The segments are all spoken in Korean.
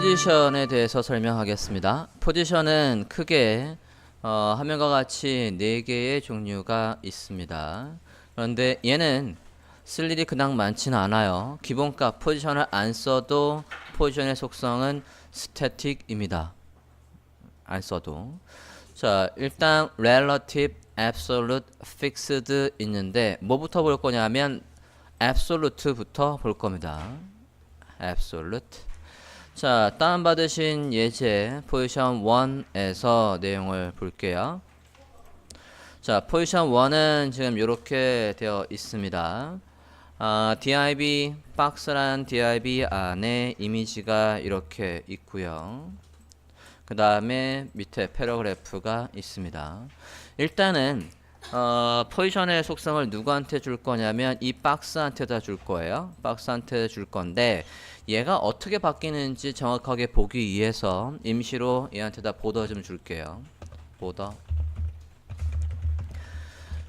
포지션에 대해서 설명하겠습니다. 포지션은 크게 화면과 같이 4개의 종류가 있습니다. 그런데 얘는 쓸 일이 그닥 많지는 않아요. 기본값 포지션을 안 써도 포지션의 속성은 스태틱입니다. 안 써도. 자, 일단 relative, absolute, fixed 있는데 뭐부터 볼 거냐면 absolute부터 볼 겁니다. absolute. 자, 다운받으신 예제 포지션 1에서 내용을 볼게요. 자, 포지션 1은 지금 이렇게 되어 있습니다. div 박스란 div 안에 이미지가 이렇게 있고요. 그 다음에 밑에 패러그래프가 있습니다. 일단은 포지션의 속성을 누구한테 줄 거냐면 이 박스한테다 줄 거예요. 박스한테 줄 건데 얘가 어떻게 바뀌는지 정확하게 보기 위해서 임시로 얘한테다 보더 좀 줄게요. 보더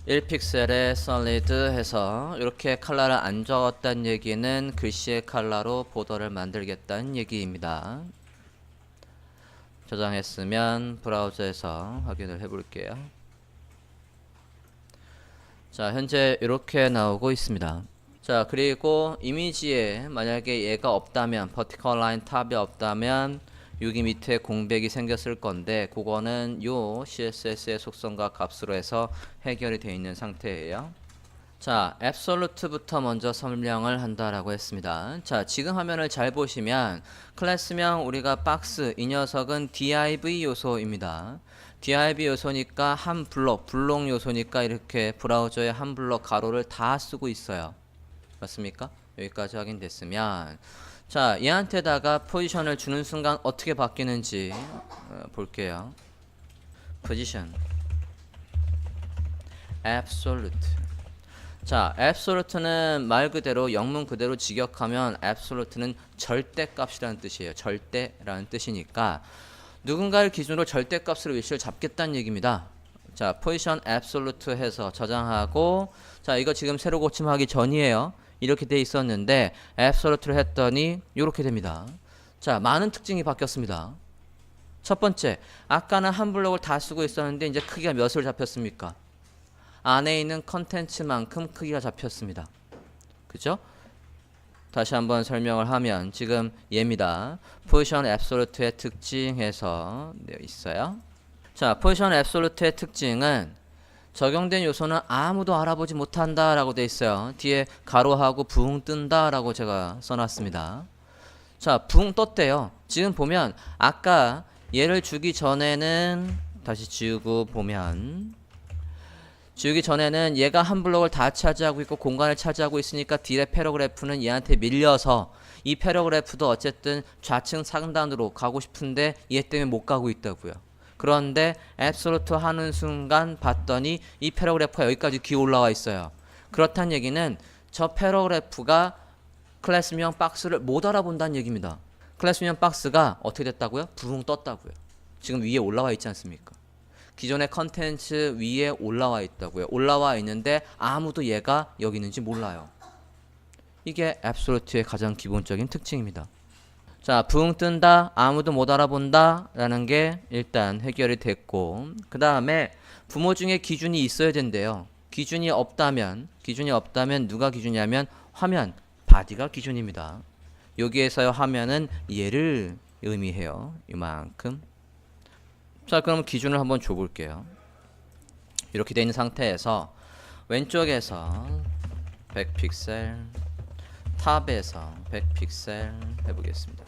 1픽셀에 solid 해서 이렇게 컬러를 안 적었다는 얘기는 글씨의 컬러로 보더를 만들겠다는 얘기입니다. 저장했으면 브라우저에서 확인을 해 볼게요. 자, 현재 이렇게 나오고 있습니다. 자, 그리고 이미지에 만약에 얘가 없다면 vertical line 탑이 없다면 여기 밑에 공백이 생겼을 건데 그거는 요 CSS의 속성과 값으로 해서 해결이 되어 있는 상태예요. 자, absolute부터 먼저 설명을 한다라고 했습니다. 자, 지금 화면을 잘 보시면 클래스명 우리가 박스 이 녀석은 div 요소입니다. div 요소니까 한 블록 요소니까 이렇게 브라우저에 한 블록 가로를 다 쓰고 있어요. 맞습니까? 여기까지 확인됐으면 자, 얘한테다가 포지션을 주는 순간 어떻게 바뀌는지 볼게요. 포지션 absolute. 자, absolute는 말 그대로 영문 그대로 직역하면 absolute는 절대값이라는 뜻이에요. 절대라는 뜻이니까 누군가를 기준으로 절대값으로 위치를 잡겠다는 얘기입니다. 자, position absolute 해서 저장하고 자, 이거 지금 새로 고침하기 전이에요. 이렇게 돼 있었는데 absolute를 했더니 이렇게 됩니다. 자, 많은 특징이 바뀌었습니다. 첫 번째, 아까는 한 블록을 다 쓰고 있었는데 이제 크기가 몇으로 잡혔습니까? 안에 있는 컨텐츠만큼 크기가 잡혔습니다. 그죠? 다시 한번 설명을 하면 지금 얘입니다. 포지션 앱솔루트의 특징에서 되어 있어요. 자, 포지션 앱솔루트의 특징은 적용된 요소는 아무도 알아보지 못한다 라고 되어 있어요. 뒤에 가로하고 붕 뜬다 라고 제가 써놨습니다. 자, 붕 떴대요. 지금 보면 아까 얘를 주기 전에는 다시 지우고 보면 지우기 전에는 얘가 한 블록을 다 차지하고 있고 공간을 차지하고 있으니까 딜의 패러그래프는 얘한테 밀려서 이 패러그래프도 어쨌든 좌측 상단으로 가고 싶은데 얘 때문에 못 가고 있다고요. 그런데 앱솔루트 하는 순간 봤더니 이 패러그래프가 여기까지 기어 올라와 있어요. 그렇다는 얘기는 저 패러그래프가 클래스명 박스를 못 알아본다는 얘기입니다. 클래스명 박스가 어떻게 됐다고요? 붕 떴다고요. 지금 위에 올라와 있지 않습니까? 기존의 컨텐츠 위에 올라와 있다고요. 올라와 있는데 아무도 얘가 여기 있는지 몰라요. 이게 앱솔루트의 가장 기본적인 특징입니다. 자, 붕 뜬다, 아무도 못 알아본다 라는 게 일단 해결이 됐고 그 다음에 부모 중에 기준이 있어야 된대요. 기준이 없다면 누가 기준이냐면 화면, 바디가 기준입니다. 여기에서의 화면은 얘를 의미해요. 이만큼. 자, 그럼 기준을 한번 줘볼게요. 이렇게 되어 있는 상태에서 왼쪽에서 100픽셀, 탑에서 100픽셀 해보겠습니다.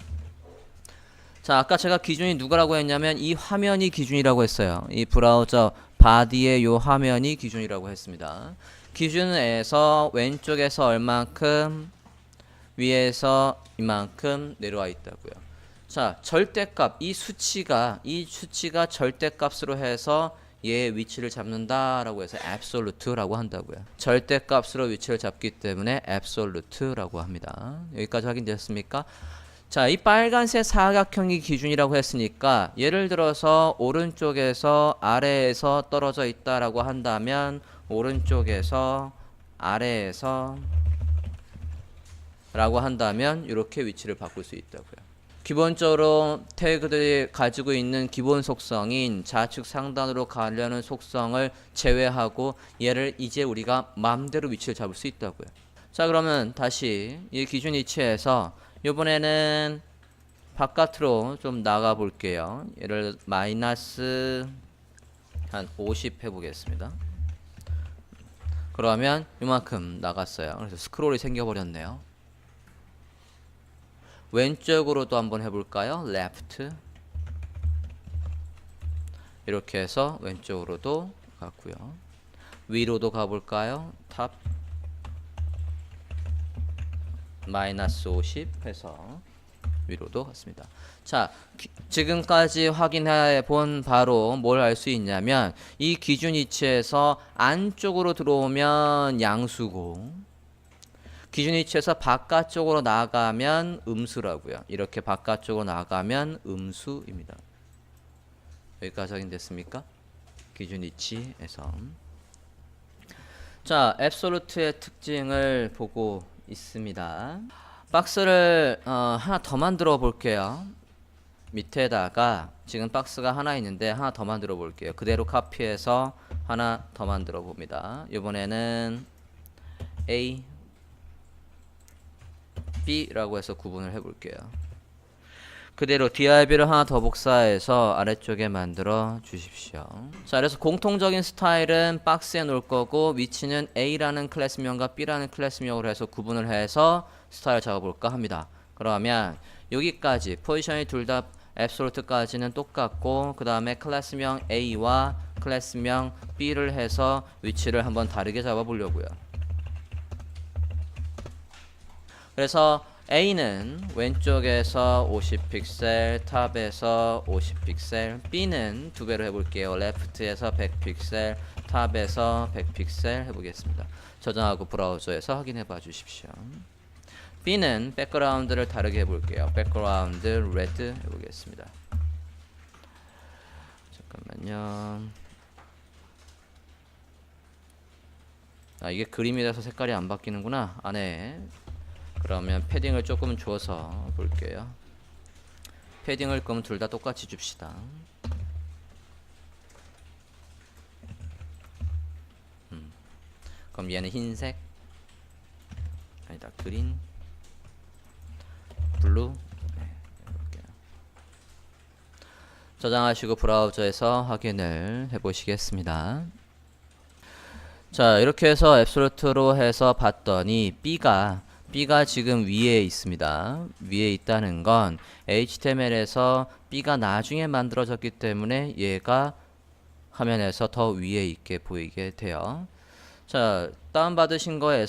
자, 아까 제가 기준이 누구라고 했냐면 이 화면이 기준이라고 했어요. 이 브라우저 바디의 요 화면이 기준이라고 했습니다. 기준에서 왼쪽에서 얼만큼, 위에서 이만큼 내려와 있다고요. 자, 절대값 이 수치가 절대값으로 해서 얘의 위치를 잡는다라고 해서 absolute라고 한다고요. 절대값으로 위치를 잡기 때문에 absolute라고 합니다. 여기까지 확인되셨습니까? 자, 이 빨간색 사각형이 기준이라고 했으니까 예를 들어서 오른쪽에서 아래에서 떨어져 있다라고 한다면 오른쪽에서 아래에서 라고 한다면 이렇게 위치를 바꿀 수 있다고요. 기본적으로 태그들이 가지고 있는 기본 속성인 좌측 상단으로 가려는 속성을 제외하고 얘를 이제 우리가 마음대로 위치를 잡을 수 있다고요. 자, 그러면 다시 이 기준 위치에서 이번에는 바깥으로 좀 나가 볼게요. 얘를 마이너스 한 50 해보겠습니다. 그러면 이만큼 나갔어요. 그래서 스크롤이 생겨버렸네요. 왼쪽으로도 한번 해볼까요? left. 이렇게 해서 왼쪽으로도 갔고요. 위로도 가볼까요? top 마이너스 50 해서 위로도 갔습니다. 자, 지금까지 확인해 본 바로 뭘 알 수 있냐면 이 기준 위치에서 안쪽으로 들어오면 양수고 기준 위치에서 바깥쪽으로 나가면 음수라고요. 이렇게 바깥쪽으로 나가면 음수입니다. 여기까지 확인됐습니까? 기준 위치에서. 자, 앱솔루트의 특징을 보고 있습니다. 박스를 하나 더 만들어 볼게요. 밑에다가 지금 박스가 하나 있는데 하나 더 만들어 볼게요. 그대로 카피해서 하나 더 만들어 봅니다. 이번에는 A, B라고 해서 구분을 해 볼게요. 그대로 DRB를 하나 더 복사해서 아래쪽에 만들어 주십시오. 자, 그래서 공통적인 스타일은 박스에 놓을 거고 위치는 A라는 클래스명과 B라는 클래스명으로 해서 구분을 해서 스타일 잡아볼까 합니다. 그러면 여기까지 포지션이 둘 다 앱솔루트까지는 똑같고 그 다음에 클래스명 A와 클래스명 B를 해서 위치를 한번 다르게 잡아보려고요. 그래서 A는 왼쪽에서 50픽셀, 탑에서 50픽셀, B는 두 배로 해볼게요. 레프트에서 100픽셀, 탑에서 100픽셀 해보겠습니다. 저장하고 브라우저에서 확인해 봐 주십시오. B는 백그라운드를 다르게 해볼게요. 백그라운드 레드 해보겠습니다. 잠깐만요. 아, 이게 그림이라서 색깔이 안 바뀌는구나. 안에. 그러면 패딩을 조금 줘서 볼게요. 패딩을 그럼 둘 다 똑같이 줍시다. 그럼 얘는 흰색, 아니다, 그린, 블루. 네, 해볼게요. 저장하시고 브라우저에서 확인을 해보시겠습니다. 자, 이렇게 해서 앱솔루트로 해서 봤더니 B가 지금 위에 있습니다. 위에 있다는 건 HTML에서 B가 나중에 만들어졌기 때문에 얘가 화면에서 더 위에 있게 보이게 돼요. 자, 다운받으신 거에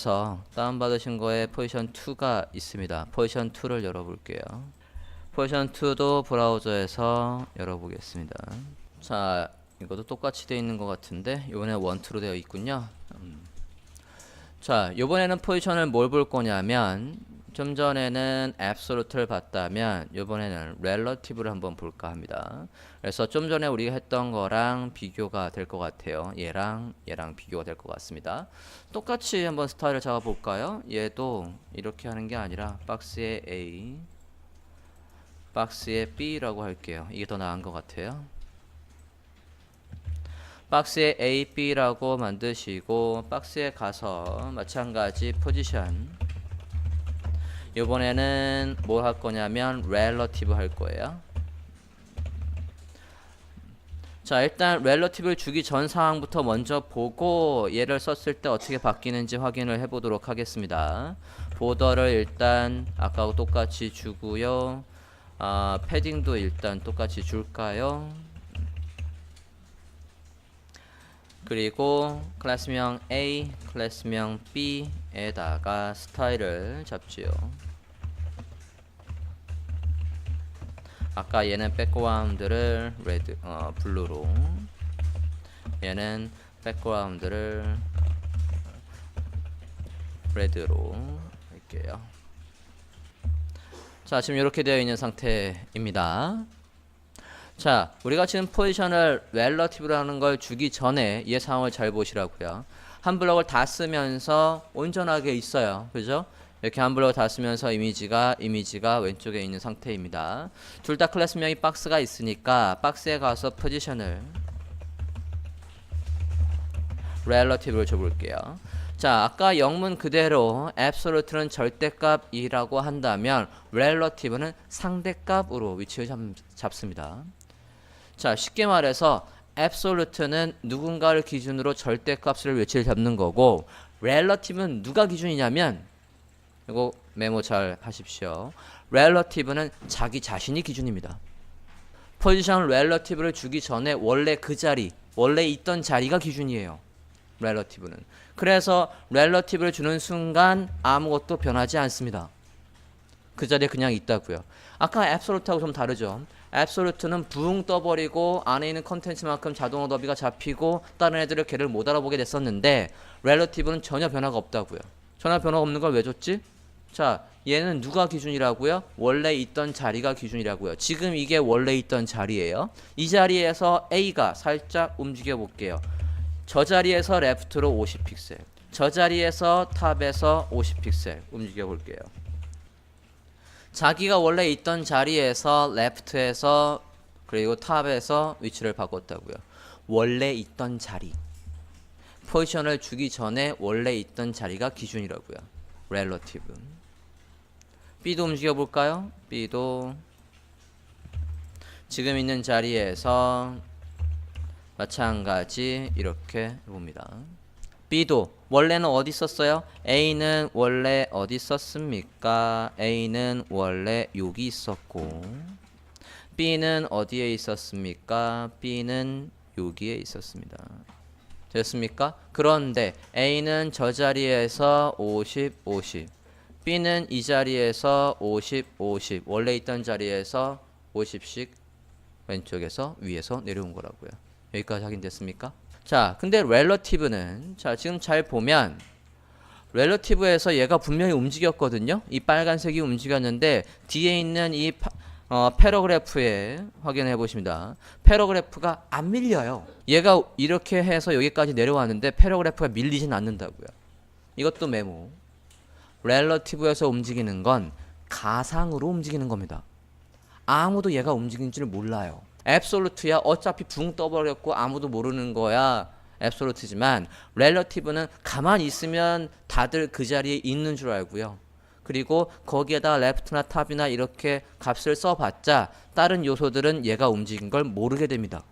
포지션 2가 있습니다. 포지션 2를 열어볼게요. 포지션 2도 브라우저에서 열어보겠습니다. 자, 이것도 똑같이 되어 있는 것 같은데 이번에 1, 2로 되어 있군요. 자, 이번에는 포지션을 뭘 볼 거냐면 좀 전에는 앱솔루트를 봤다면 이번에는 렐러티브를 한번 볼까 합니다. 그래서 좀 전에 우리가 했던 거랑 비교가 될 것 같아요. 얘랑 비교가 될 것 같습니다. 똑같이 한번 스타일을 잡아 볼까요? 얘도 이렇게 하는 게 아니라 박스에 A, 박스에 B라고 할게요. 이게 더 나은 것 같아요. 박스에 A, B라고 만드시고 박스에 가서 마찬가지 포지션, 이번에는 뭘 할 거냐면 relative 할 거예요. 자, 일단 relative를 주기 전 상황부터 먼저 보고 얘를 썼을 때 어떻게 바뀌는지 확인을 해보도록 하겠습니다. 보더를 일단 아까하고 똑같이 주고요. 패딩도 일단 똑같이 줄까요? 그리고 클래스명 A, 클래스명 B에다가 스타일을 잡지요. 아까 얘는 백그라운드를 블루로, 얘는 백그라운드를 레드로 할게요. 자, 지금 이렇게 되어 있는 상태입니다. 자, 우리가 지금 포지션을 relative라는 걸 주기 전에 이 상황을 잘 보시라고요. 한 블럭을 다 쓰면서 온전하게 있어요. 그죠? 이렇게 한 블럭 다 쓰면서 이미지가 왼쪽에 있는 상태입니다. 둘 다 클래스명이 박스가 있으니까 박스에 가서 포지션을 relative를 줘볼게요. 자, 아까 영문 그대로 absolute는 절대값이라고 한다면 relative는 상대값으로 위치를 잡습니다. 자, 쉽게 말해서 absolute는 누군가를 기준으로 절대값을 위치를 잡는 거고 relative는 누가 기준이냐면 이거 메모 잘 하십시오. relative는 자기 자신이 기준입니다. 포지션 relative를 주기 전에 원래 그 자리, 원래 있던 자리가 기준이에요. relative는. 그래서 relative를 주는 순간 아무것도 변하지 않습니다. 그 자리에 그냥 있다고요. 아까 absolute하고 좀 다르죠. absolute는 붕 떠버리고 안에 있는 컨텐츠만큼 자동으로 너비가 잡히고 다른 애들을 걔를 못 알아보게 됐었는데 relative는 전혀 변화가 없다고요. 전혀 변화가 없는 걸 왜 줬지? 자, 얘는 누가 기준이라고요? 원래 있던 자리가 기준이라고요. 지금 이게 원래 있던 자리예요. 이 자리에서 A가 살짝 움직여 볼게요. 저 자리에서 레프트로 50픽셀, 저 자리에서 탑에서 50픽셀 움직여 볼게요. 자기가 원래 있던 자리에서 레프트에서 그리고 탑에서 위치를 바꿨다고요. 원래 있던 자리. 포지션을 주기 전에 원래 있던 자리가 기준이라고요. relative. B도 움직여 볼까요? B도 지금 있는 자리에서 마찬가지 이렇게 봅니다. B도 원래는 어디 있었어요? A는 원래 어디 있었습니까? A는 원래 여기 있었고 B는 어디에 있었습니까? B는 여기에 있었습니다. 됐습니까? 그런데 A는 저 자리에서 50, 50 B는 이 자리에서 50, 50 원래 있던 자리에서 50씩 왼쪽에서 위에서 내려온 거라고요. 여기까지 확인됐습니까? 자, 근데 relative는 자 지금 잘 보면 relative에서 얘가 분명히 움직였거든요. 이 빨간색이 움직였는데 뒤에 있는 이 패러그래프에 확인해 보십니다. 패러그래프가 안 밀려요. 얘가 이렇게 해서 여기까지 내려왔는데 패러그래프가 밀리진 않는다고요. 이것도 메모. relative에서 움직이는 건 가상으로 움직이는 겁니다. 아무도 얘가 움직인 줄 몰라요. absolute야 어차피 붕 떠버렸고 아무도 모르는 거야 absolute지만 relative는 가만히 있으면 다들 그 자리에 있는 줄 알고요. 그리고 거기에다 left나 top이나 이렇게 값을 써봤자 다른 요소들은 얘가 움직인 걸 모르게 됩니다.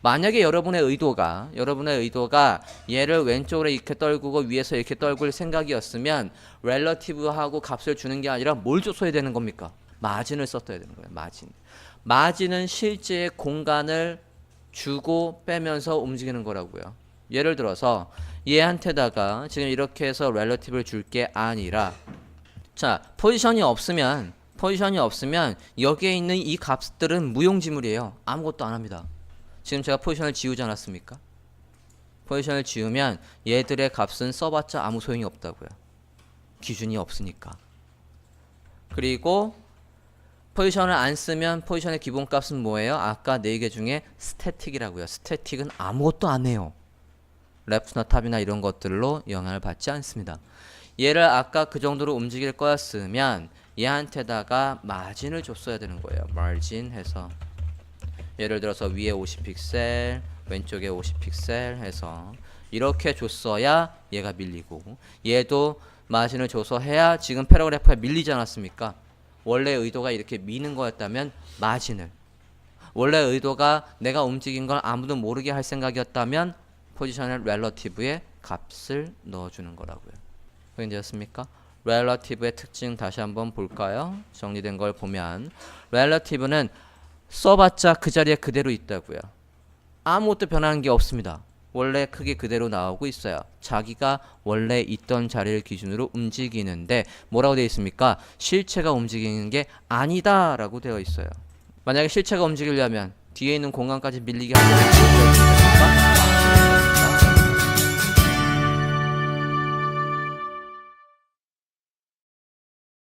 만약에 여러분의 의도가 얘를 왼쪽으로 이렇게 떨구고 위에서 이렇게 떨굴 생각이었으면 relative하고 값을 주는 게 아니라 뭘 줬어야 되는 겁니까? 마진을 썼어야 되는 거예요. 마진은 실제 공간을 주고 빼면서 움직이는 거라고요. 예를 들어서 얘한테다가 지금 이렇게 해서 relative를 줄 게 아니라 자, 포지션이 없으면 여기에 있는 이 값들은 무용지물이에요. 아무것도 안 합니다. 지금 제가 포지션을 지우지 않았습니까? 포지션을 지우면 얘들의 값은 써봤자 아무 소용이 없다고요. 기준이 없으니까. 그리고 포지션을 안 쓰면 포지션의 기본값은 뭐예요? 아까 4개 중에 스태틱이라고요. 스태틱은 아무것도 안 해요. 레프트나 탑이나 이런 것들로 영향을 받지 않습니다. 얘를 아까 그 정도로 움직일 거였으면 얘한테다가 마진을 줬어야 되는 거예요. 마진 해서 예를 들어서 위에 50픽셀 왼쪽에 50픽셀 해서 이렇게 줬어야 얘가 밀리고 얘도 마진을 줘서 해야 지금 패러그래프가 밀리지 않았습니까? 원래 의도가 이렇게 미는 거였다면 마진을, 원래 의도가 내가 움직인 걸 아무도 모르게 할 생각이었다면 포지션을 relative에 값을 넣어주는 거라고요. 확인되었습니까? relative의 특징 다시 한번 볼까요? 정리된 걸 보면 relative는 써봤자 그 자리에 그대로 있다고요. 아무것도 변하는 게 없습니다. 원래 크기 그대로 나오고 있어요. 자기가 원래 있던 자리를 기준으로 움직이는데 뭐라고 되어 있습니까? 실체가 움직이는 게 아니다 라고 되어 있어요. 만약에 실체가 움직이려면 뒤에 있는 공간까지 밀리게 하면